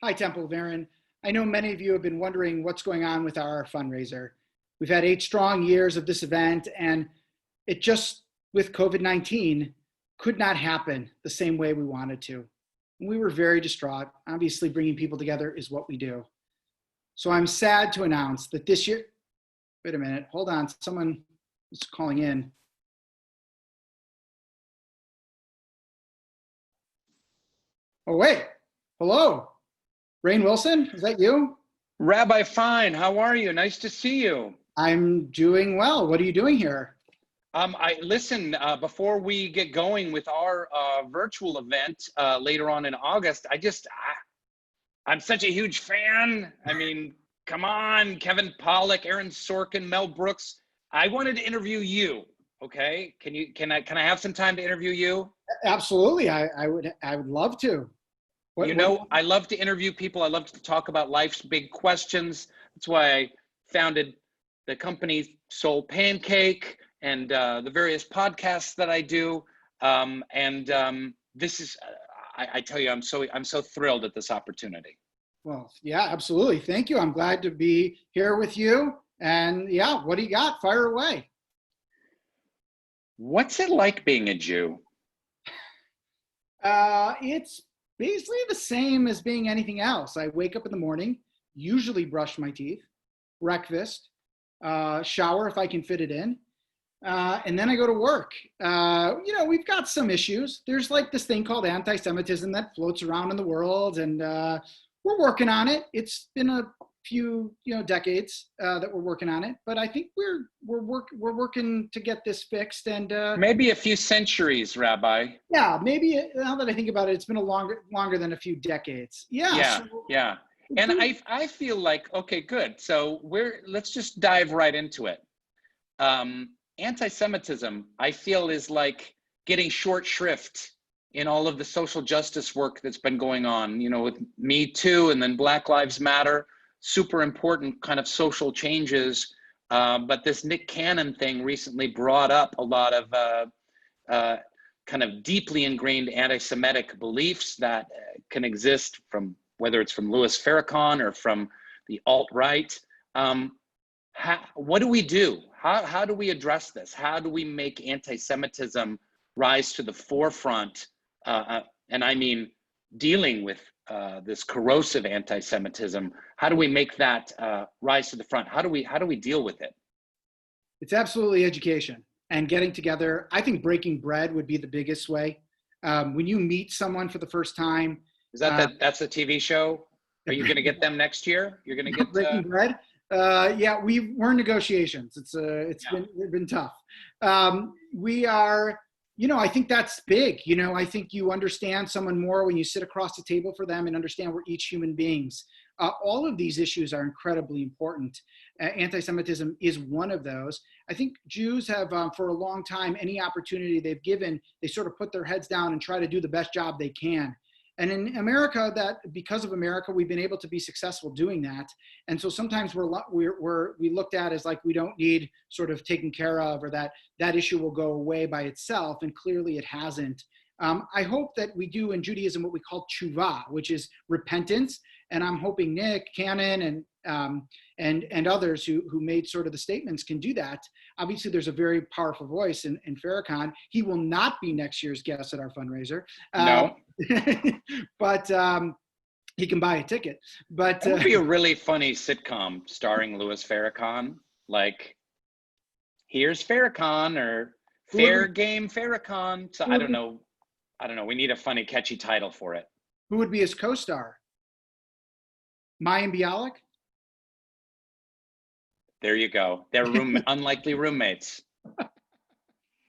Hi, Temple of Aaron. I know many of you have been wondering what's going on with our fundraiser. We've had 8 strong years of this event, and it just, with COVID-19, could not happen the same way we wanted to. And we were very distraught. Obviously, bringing people together is what we do. So I'm sad to announce that this year, wait a minute, hold on, someone is calling in. Oh, wait, hello, Rainn Wilson, is that you? Rabbi Fine, how are you? Nice to see you. I'm doing well. What are you doing here? Before we get going with our virtual event later on in August, I'm such a huge fan. I mean, come on, Kevin Pollak, Aaron Sorkin, Mel Brooks. I wanted to interview you. Okay, can I have some time to interview you? Absolutely, I would love to. I love to interview people. I love to talk about life's big questions. That's why I founded the company Soul Pancake and the various podcasts that I do. This is, I tell you, I'm so thrilled at this opportunity. Well, yeah, absolutely. Thank you. I'm glad to be here with you. And yeah, what do you got? Fire away. What's it like being a Jew? It's basically the same as being anything else. I wake up in the morning, usually brush my teeth, breakfast, shower if I can fit it in, and then I go to work. We've got some issues. There's like this thing called anti-Semitism that floats around in the world, and we're working on it. It's been a few decades that we're working on it, but I think we're working to get this fixed. And maybe a few centuries, Rabbi. Yeah, maybe now that I think about it, it's been longer than a few decades. Yeah. And I feel like, okay, good. So let's just dive right into it. Anti-Semitism, I feel, is like getting short shrift in all of the social justice work that's been going on, with Me Too and then Black Lives Matter, super important kind of social changes. But this Nick Cannon thing recently brought up a lot of kind of deeply ingrained anti-Semitic beliefs that can exist from, whether it's from Louis Farrakhan or from the alt-right. What do we do? How do we address this? How do we make anti-Semitism rise to the forefront? And I mean, dealing with this corrosive anti-Semitism, how do we make that rise to the front? How do we deal with it? It's absolutely education and getting together. I think breaking bread would be the biggest way. When you meet someone for the first time. Is that's a TV show? Are you going to get them next year? You're going to get breaking bread? Yeah, we're in negotiations. It's been tough. We are. I think that's big. I think you understand someone more when you sit across the table for them and understand we're each human beings. All of these issues are incredibly important. Anti-Semitism is one of those. I think Jews have, for a long time, any opportunity they've given, they sort of put their heads down and try to do the best job they can. And in America, because of America, we've been able to be successful doing that. And so sometimes we looked at as like we don't need sort of taken care of, or that issue will go away by itself. And clearly it hasn't. I hope that we do in Judaism what we call tshuva, which is repentance. And I'm hoping Nick Cannon and others who made sort of the statements can do that. Obviously, there's a very powerful voice in Farrakhan. He will not be next year's guest at our fundraiser. No. But he can buy a ticket. But it would be a really funny sitcom starring Louis Farrakhan. Like, here's Farrakhan, or Fair Game Farrakhan. So I don't know. We need a funny, catchy title for it. Who would be his co-star? Mayim Bialik? There you go. They're unlikely roommates.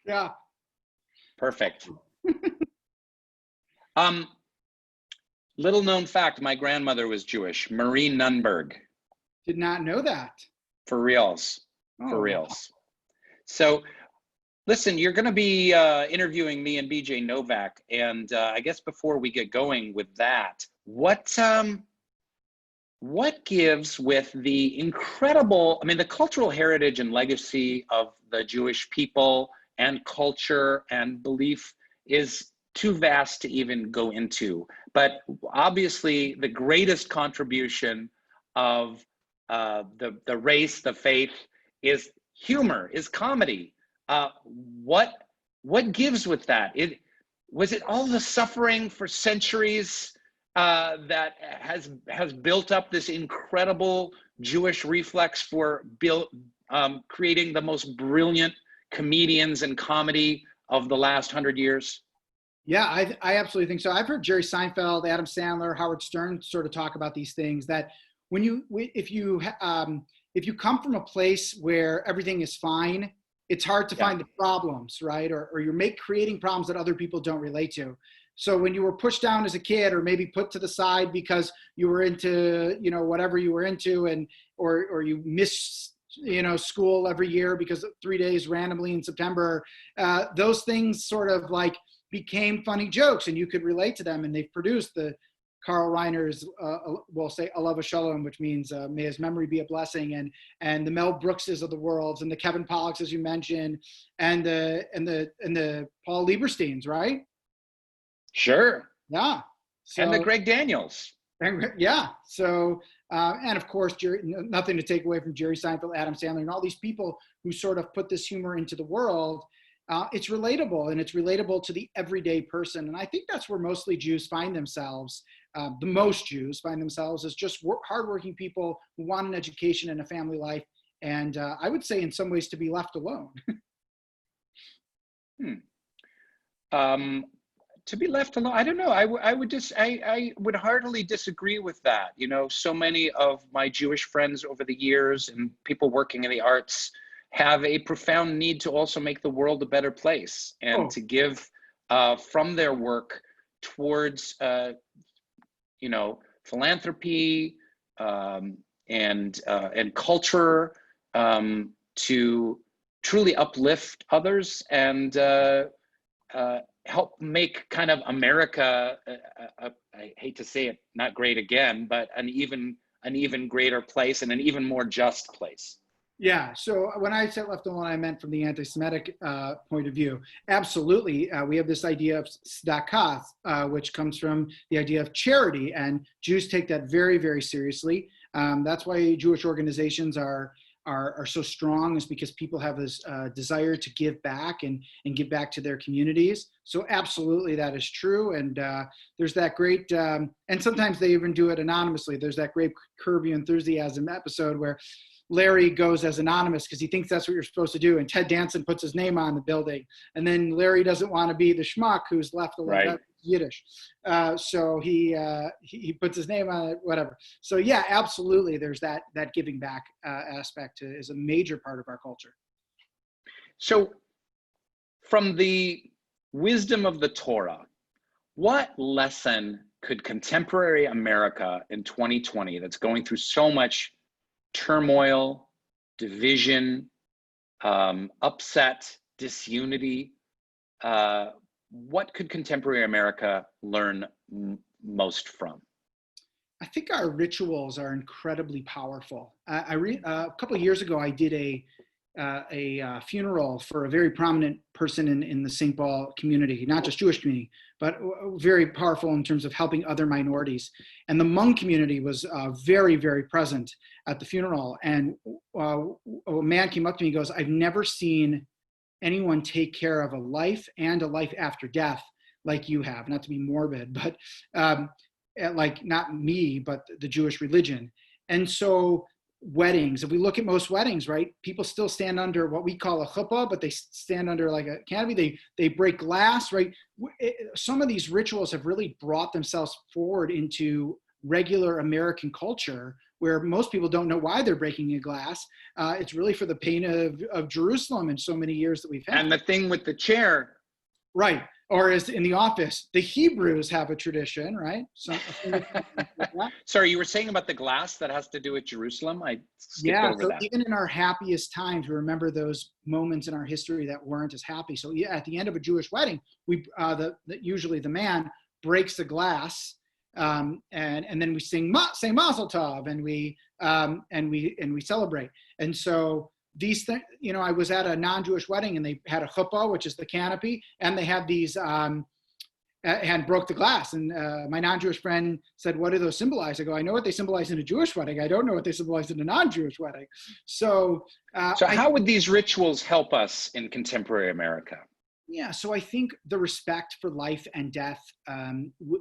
Yeah. Perfect. Little known fact, my grandmother was Jewish, Marie Nunberg. Did not know that. For reals. For reals. So listen, you're going to be interviewing me and BJ Novak. And I guess before we get going with that, what gives with the incredible, the cultural heritage and legacy of the Jewish people and culture and belief is too vast to even go into. But obviously, the greatest contribution of the race, the faith, is humor, is comedy. What gives with that? Was it all the suffering for centuries that has built up this incredible Jewish reflex for creating the most brilliant comedians and comedy of the last 100 years? Yeah, I absolutely think so. I've heard Jerry Seinfeld, Adam Sandler, Howard Stern sort of talk about these things, that if you come from a place where everything is fine, it's hard to find the problems, right? Or you're creating problems that other people don't relate to. So when you were pushed down as a kid, or maybe put to the side because you were into, whatever you were into, or you missed, school every year because of 3 days randomly in September, those things sort of like became funny jokes, and you could relate to them. And they've produced the Carl Reiner's, we'll say Alav Shalom, which means may his memory be a blessing, and the Mel Brookses of the world, and the Kevin Pollacks, as you mentioned, and the Paul Liebersteins, right? Sure. Yeah. So, and the Greg Daniels. Yeah. So, and of course, nothing to take away from Jerry Seinfeld, Adam Sandler, and all these people who sort of put this humor into the world. It's relatable, and it's relatable to the everyday person. And I think that's where mostly Jews find themselves. The most Jews find themselves as just hardworking people who want an education and a family life. And I would say in some ways to be left alone. To be left alone, I don't know. I would heartily disagree with that. So many of my Jewish friends over the years and people working in the arts have a profound need to also make the world a better place, and to give from their work towards philanthropy and culture, to truly uplift others and help make kind of America, I hate to say it, not great again, but an even greater place, and an even more just place. Yeah. So when I said left alone, I meant from the anti-Semitic point of view. Absolutely. We have this idea of tzedakah, which comes from the idea of charity, and Jews take that very, very seriously. That's why Jewish organizations are so strong, is because people have this desire to give back and give back to their communities. So absolutely, that is true. And there's that great, and sometimes they even do it anonymously. There's that great Curb Your Enthusiasm episode where Larry goes as anonymous because he thinks that's what you're supposed to do, and Ted Danson puts his name on the building, and then Larry doesn't want to be the schmuck who's left alone. Right. That's Yiddish, so he puts his name on it, whatever. So yeah, absolutely, there's that giving back aspect is a major part of our culture. So, from the wisdom of the Torah, what lesson could contemporary America in 2020, that's going through so much turmoil, division, upset, disunity, what could contemporary America learn most from? I think our rituals are incredibly powerful. A couple of years ago, I did a funeral for a very prominent person in the St. Paul community, not just Jewish community, but very powerful in terms of helping other minorities. And the Hmong community was very, very present at the funeral. And a man came up to me and goes, "I've never seen anyone take care of a life and a life after death like you have." Not to be morbid, but like not me, but the Jewish religion. And so weddings, if we look at most weddings, right, people still stand under what we call a chuppah, but they stand under like a canopy. They break glass, right? Some of these rituals have really brought themselves forward into regular American culture, where most people don't know why they're breaking a glass. It's really for the pain of Jerusalem in so many years that we've had. And the thing with the chair. Right. Or as in The Office, the Hebrews have a tradition, right? Sorry, you were saying about the glass that has to do with Jerusalem? I skipped over that. Even in our happiest times, we remember those moments in our history that weren't as happy. So yeah, at the end of a Jewish wedding, usually the man breaks the glass, and then we sing Mazel Tov, and we celebrate. And so these things, I was at a non-Jewish wedding, and they had a chuppah, which is the canopy, and they had these and broke the glass. And my non-Jewish friend said, "What do those symbolize?" I go, "I know what they symbolize in a Jewish wedding. I don't know what they symbolize in a non-Jewish wedding." So, So how would these rituals help us in contemporary America? yeah, so I think the respect for life and death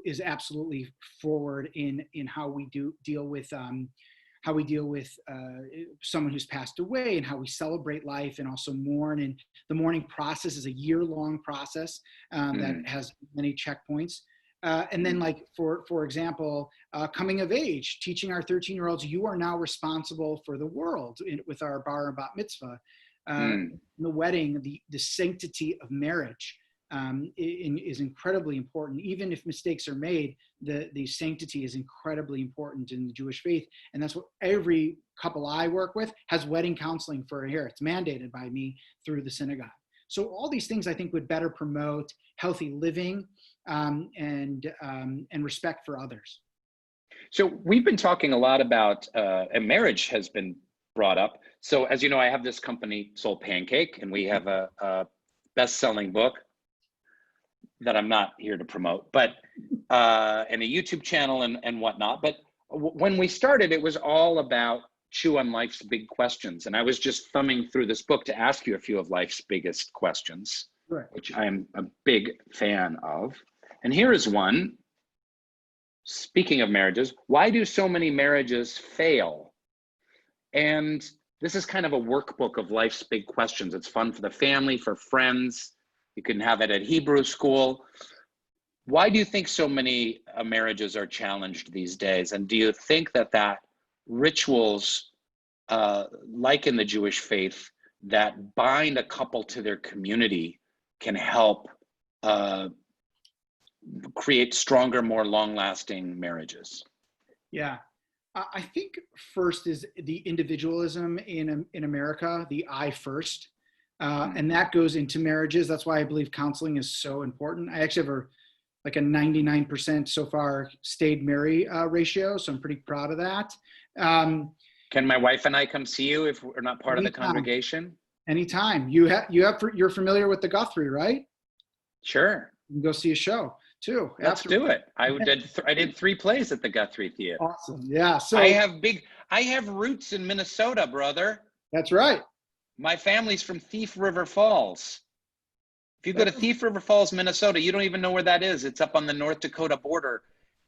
is absolutely forward in how we deal with someone who's passed away, and how we celebrate life and also mourn. And the mourning process is a year-long process that has many checkpoints. And then, like for example, coming of age, teaching our 13-year-olds, you are now responsible for the world with our bar and bat mitzvah. The wedding, the sanctity of marriage is incredibly important. Even if mistakes are made, the sanctity is incredibly important in the Jewish faith. And that's what every couple I work with has wedding counseling for a year. It's mandated by me through the synagogue. So all these things I think would better promote healthy living and respect for others. So we've been talking a lot about, and marriage has been brought up. So as you know, I have this company, Soul Pancake, and we have a best-selling book that I'm not here to promote, but and a YouTube channel and whatnot. But when we started, it was all about chew on life's big questions. And I was just thumbing through this book to ask you a few of life's biggest questions, Right. which I am a big fan of. And here is one. Speaking of marriages, why do so many marriages fail? And this is kind of a workbook of life's big questions. It's fun for the family, for friends. You can have it at Hebrew school. Why do you think so many marriages are challenged these days? And do you think that rituals, like in the Jewish faith, that bind a couple to their community can help create stronger, more long-lasting marriages? Yeah. I think first is the individualism in America, the I first, and that goes into marriages. That's why I believe counseling is so important. I actually have a 99% so far stayed married ratio, so I'm pretty proud of that. Can my wife and I come see you if we're not part of the Anytime. Congregation? Anytime. You're familiar with the Guthrie, right? Sure. You can go see a show too. Let's do it. I did 3 plays at the Guthrie Theater. Awesome. Yeah. So I have roots in Minnesota, brother. That's right. My family's from Thief River Falls. If you go to Thief River Falls, Minnesota, you don't even know where that is. It's up on the North Dakota border.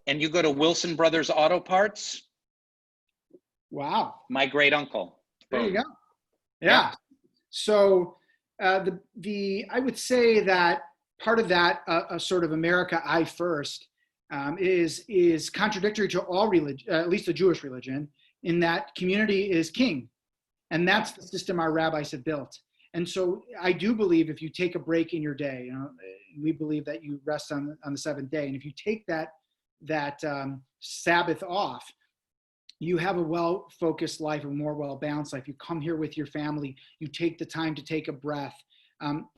And you go to Wilson Brothers Auto Parts. Wow. My great uncle. There you go. Yeah. So I would say that part of that a sort of America I first is contradictory to all religion, at least the Jewish religion, in that community is king, and that's the system our rabbis have built. And so I do believe if you take a break in your day, we believe that you rest on the seventh day, and if you take that Sabbath off, you have a well-focused life, a more well-balanced life. You come here with your family, you take the time to take a breath.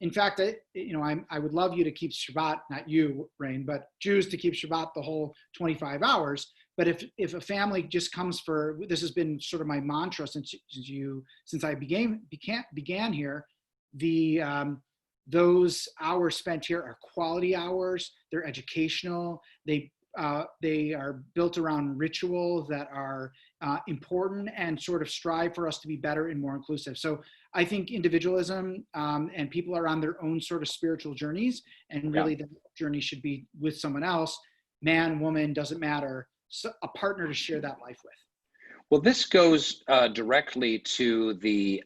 In fact, I would love you to keep Shabbat, not you, Rainn, but Jews to keep Shabbat the whole 25 hours. But if a family just comes this has been sort of my mantra since I began here, those hours spent here are quality hours. They're educational. They are built around rituals that are important and sort of strive for us to be better and more inclusive. So I think individualism and people are on their own sort of spiritual journeys, and really the journey should be with someone else, man, woman, doesn't matter, so a partner to share that life with. Well, this goes directly to the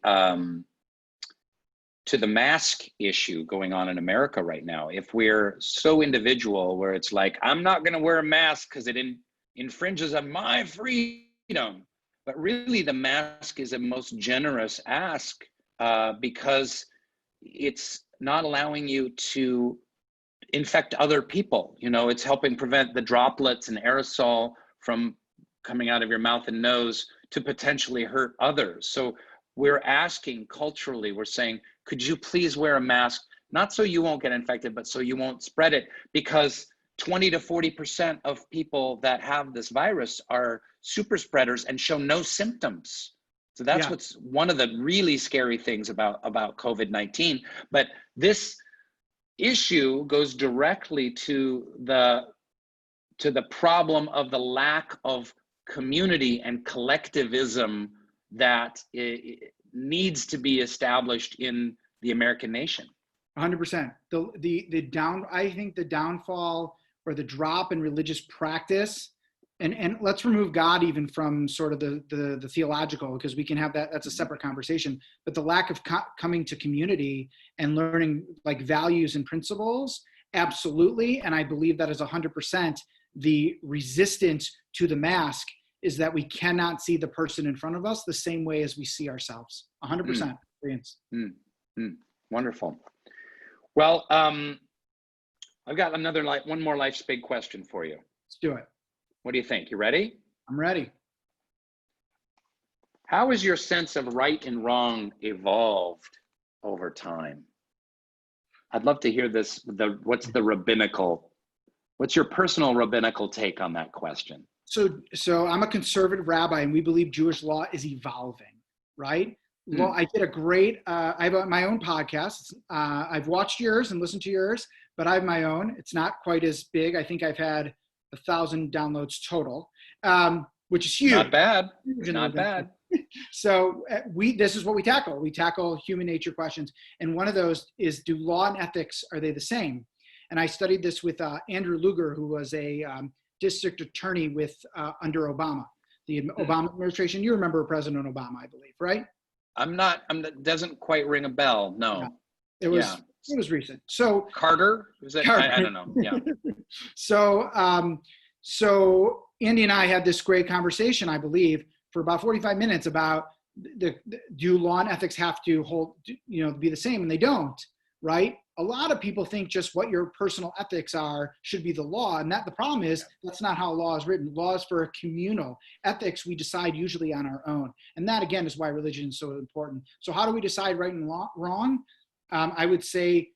mask issue going on in America right now. If we're so individual, where it's like, I'm not going to wear a mask because it infringes on my freedom, but really the mask is a most generous ask because it's not allowing you to infect other people. It's helping prevent the droplets and aerosol from coming out of your mouth and nose to potentially hurt others. So we're asking culturally, we're saying, could you please wear a mask? Not so you won't get infected, but so you won't spread it, because 20 to 40% of people that have this virus are super spreaders and show no symptoms. So that's what's one of the really scary things about COVID-19. But this issue goes directly to the problem of the lack of community and collectivism that needs to be established in the American nation. 100%. I think the downfall or the drop in religious practice, and let's remove God even from sort of the theological, because we can have that's a separate conversation, but the lack of coming to community and learning like values and principles, absolutely. And I believe that is 100% the resistance to the mask, is that we cannot see the person in front of us the same way as we see ourselves. 100%. Wonderful. Well, I've got one more life's big question for you. Let's do it. What do you think? You ready? I'm ready. How has your sense of right and wrong evolved over time? I'd love to hear this. What's your personal rabbinical take on that question? So I'm a conservative rabbi, and we believe Jewish law is evolving, right? Well, I did a great, I have my own podcast. I've watched yours and listened to yours, but I have my own. It's not quite as big. I think I've had 1,000 downloads total, which is huge. Not bad. Not bad. So this is what we tackle. We tackle human nature questions. And one of those is, do law and ethics, are they the same? And I studied this with Andrew Luger, who was a district attorney under Obama, the Obama administration. You remember President Obama, I believe, right? Doesn't quite ring a bell. No. It was recent. So Carter? Was it? Carter. I don't know. Yeah. So Andy and I had this great conversation, I believe, for about 45 minutes about do law and ethics have to be the same, and they don't, right? A lot of people think just what your personal ethics are should be the law, and the problem is that's not how law is written. Law is for a communal. Ethics we decide usually on our own, and that again is why religion is so important. So how do we decide right and wrong? I would say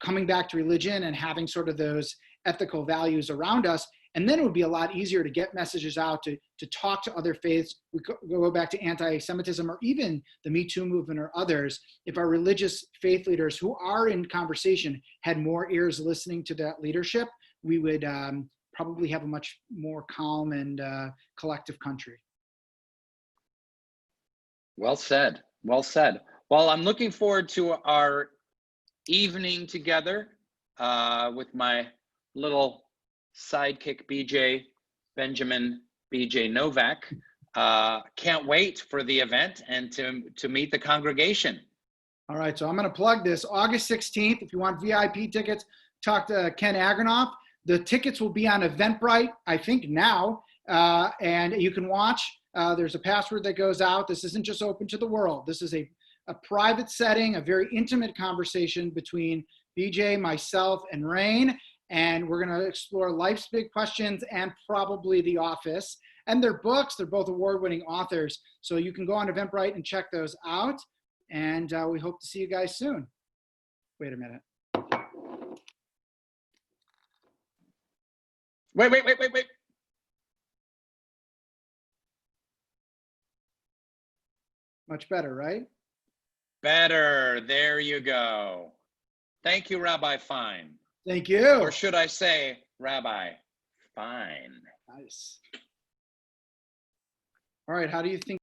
coming back to religion and having sort of those ethical values around us, and then it would be a lot easier to get messages out, to talk to other faiths. We go back to anti-Semitism or even the Me Too movement or others. If our religious faith leaders who are in conversation had more ears listening to that leadership, we would probably have a much more calm and collective country. Well said. Well said. Well, I'm looking forward to our evening together with my little sidekick Benjamin BJ Novak. Can't wait for the event and to meet the congregation. All right, so I'm going to plug this. August 16th, if you want VIP tickets, talk to Ken Agronoff. The tickets will be on Eventbrite, I think now, and you can watch. There's a password that goes out. This isn't just open to the world. This is a private setting, a very intimate conversation between BJ, myself, and Rainn. And we're going to explore life's big questions and probably The Office. And their books, they're both award-winning authors. So you can go on Eventbrite and check those out. And we hope to see you guys soon. Wait a minute. Wait. Much better, right? Better. There you go. Thank you, Rabbi Fine. Thank you. Or should I say, Rabbi Fine? Nice. All right, how do you think